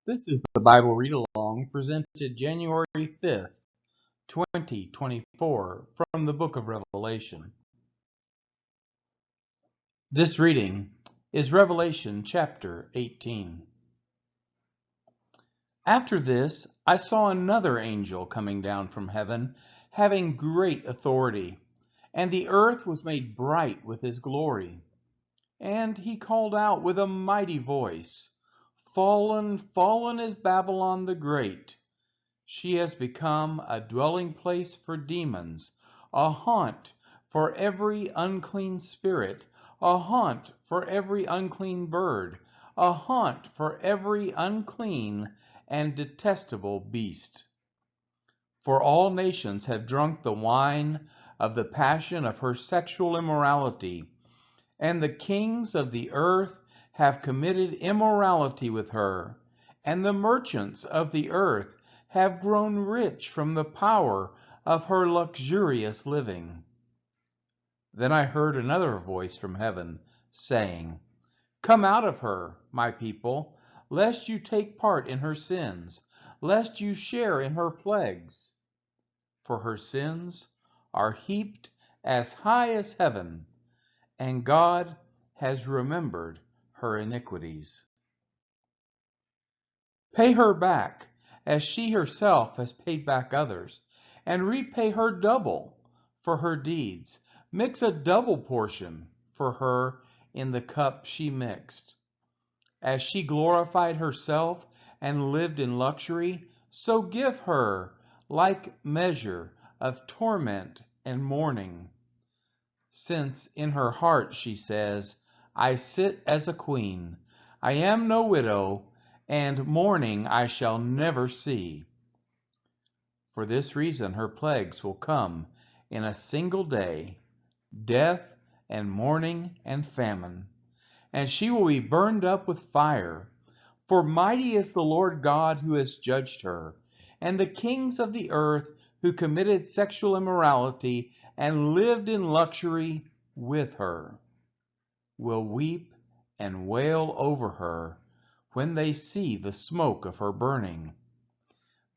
This is the Bible Read Along presented January 5th, 2024 from the book of Revelation. This reading is Revelation chapter 18. After this, I saw another angel coming down from heaven, having great authority, and the earth was made bright with his glory. And he called out with a mighty voice, "Fallen, fallen is Babylon the Great. She has become a dwelling place for demons, a haunt for every unclean spirit, a haunt for every unclean bird, a haunt for every unclean and detestable beast. For all nations have drunk the wine of the passion of her sexual immorality, and the kings of the earth have committed immorality with her, and the merchants of the earth have grown rich from the power of her luxurious living." Then I heard another voice from heaven saying, "Come out of her, my people, lest you take part in her sins, lest you share in her plagues. For her sins are heaped as high as heaven, and God has remembered her iniquities. Pay her back, as she herself has paid back others, and repay her double for her deeds. Mix a double portion for her in the cup she mixed. As she glorified herself and lived in luxury, so give her like measure of torment and mourning. Since in her heart she says, 'I sit as a queen, I am no widow, and mourning I shall never see.' For this reason her plagues will come in a single day, death and mourning and famine, and she will be burned up with fire. For mighty is the Lord God who has judged her, and the kings of the earth who committed sexual immorality and lived in luxury with her will weep and wail over her when they see the smoke of her burning.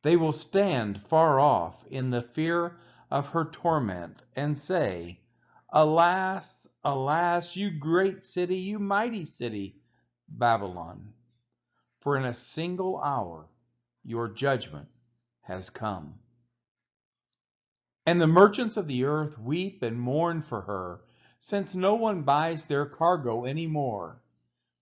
They will stand far off in the fear of her torment and say, 'Alas, alas, you great city, you mighty city, Babylon, for in a single hour your judgment has come.' And the merchants of the earth weep and mourn for her, since no one buys their cargo any more.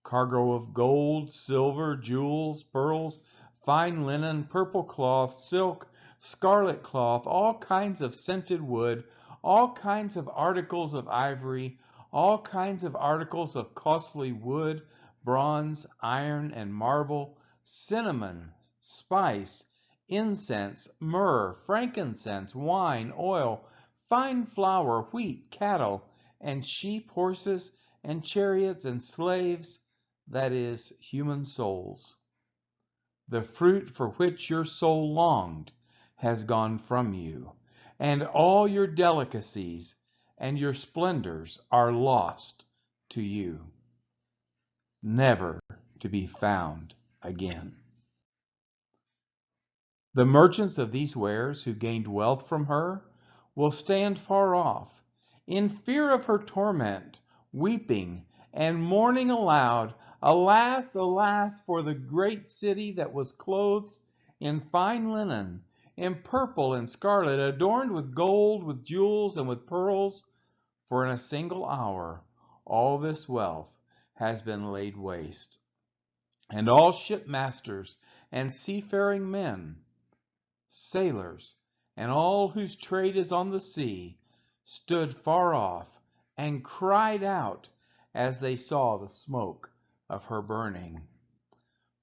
Cargo of gold, silver, jewels, pearls, fine linen, purple cloth, silk, scarlet cloth, all kinds of scented wood, all kinds of articles of ivory, all kinds of articles of costly wood, bronze, iron, and marble, cinnamon, spice, incense, myrrh, frankincense, wine, oil, fine flour, wheat, cattle, and sheep, horses, and chariots, and slaves, that is, human souls. The fruit for which your soul longed has gone from you, and all your delicacies and your splendors are lost to you, never to be found again. The merchants of these wares who gained wealth from her will stand far off, in fear of her torment, weeping and mourning aloud, 'Alas, alas, for the great city that was clothed in fine linen, in purple and scarlet, adorned with gold, with jewels, and with pearls. For in a single hour all this wealth has been laid waste.' And all shipmasters and seafaring men, sailors, and all whose trade is on the sea, stood far off and cried out as they saw the smoke of her burning.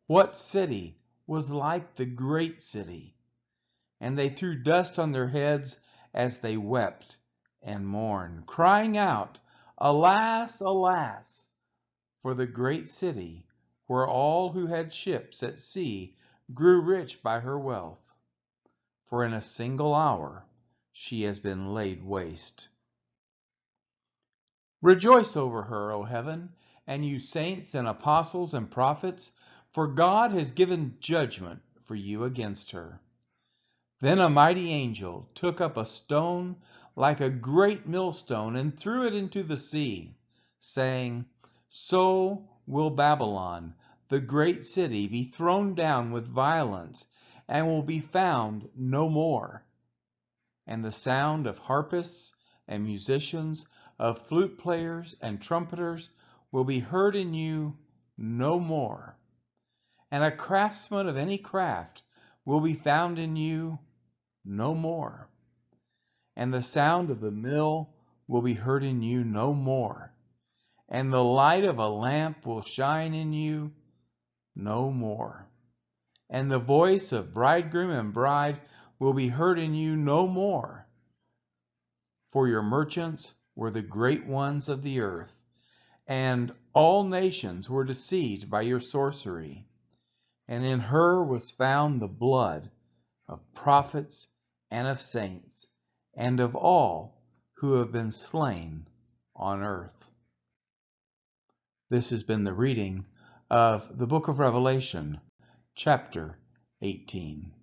What city was like the great city? And they threw dust on their heads as they wept and mourned, crying out, 'Alas, alas, for the great city, where all who had ships at sea grew rich by her wealth. For in a single hour she has been laid waste.' Rejoice over her, O heaven, and you saints and apostles and prophets, for God has given judgment for you against her. Then a mighty angel took up a stone like a great millstone and threw it into the sea, saying, So will Babylon, the great city, be thrown down with violence, and will be found no more. And the sound of harpists and musicians, of flute players and trumpeters will be heard in you no more. And a craftsman of any craft will be found in you no more. And the sound of the mill will be heard in you no more. And the light of a lamp will shine in you no more. And the voice of bridegroom and bride will be heard in you no more. For your merchants were the great ones of the earth, and all nations were deceived by your sorcery. And in her was found the blood of prophets and of saints, and of all who have been slain on earth. This has been the reading of the book of Revelation, chapter 18.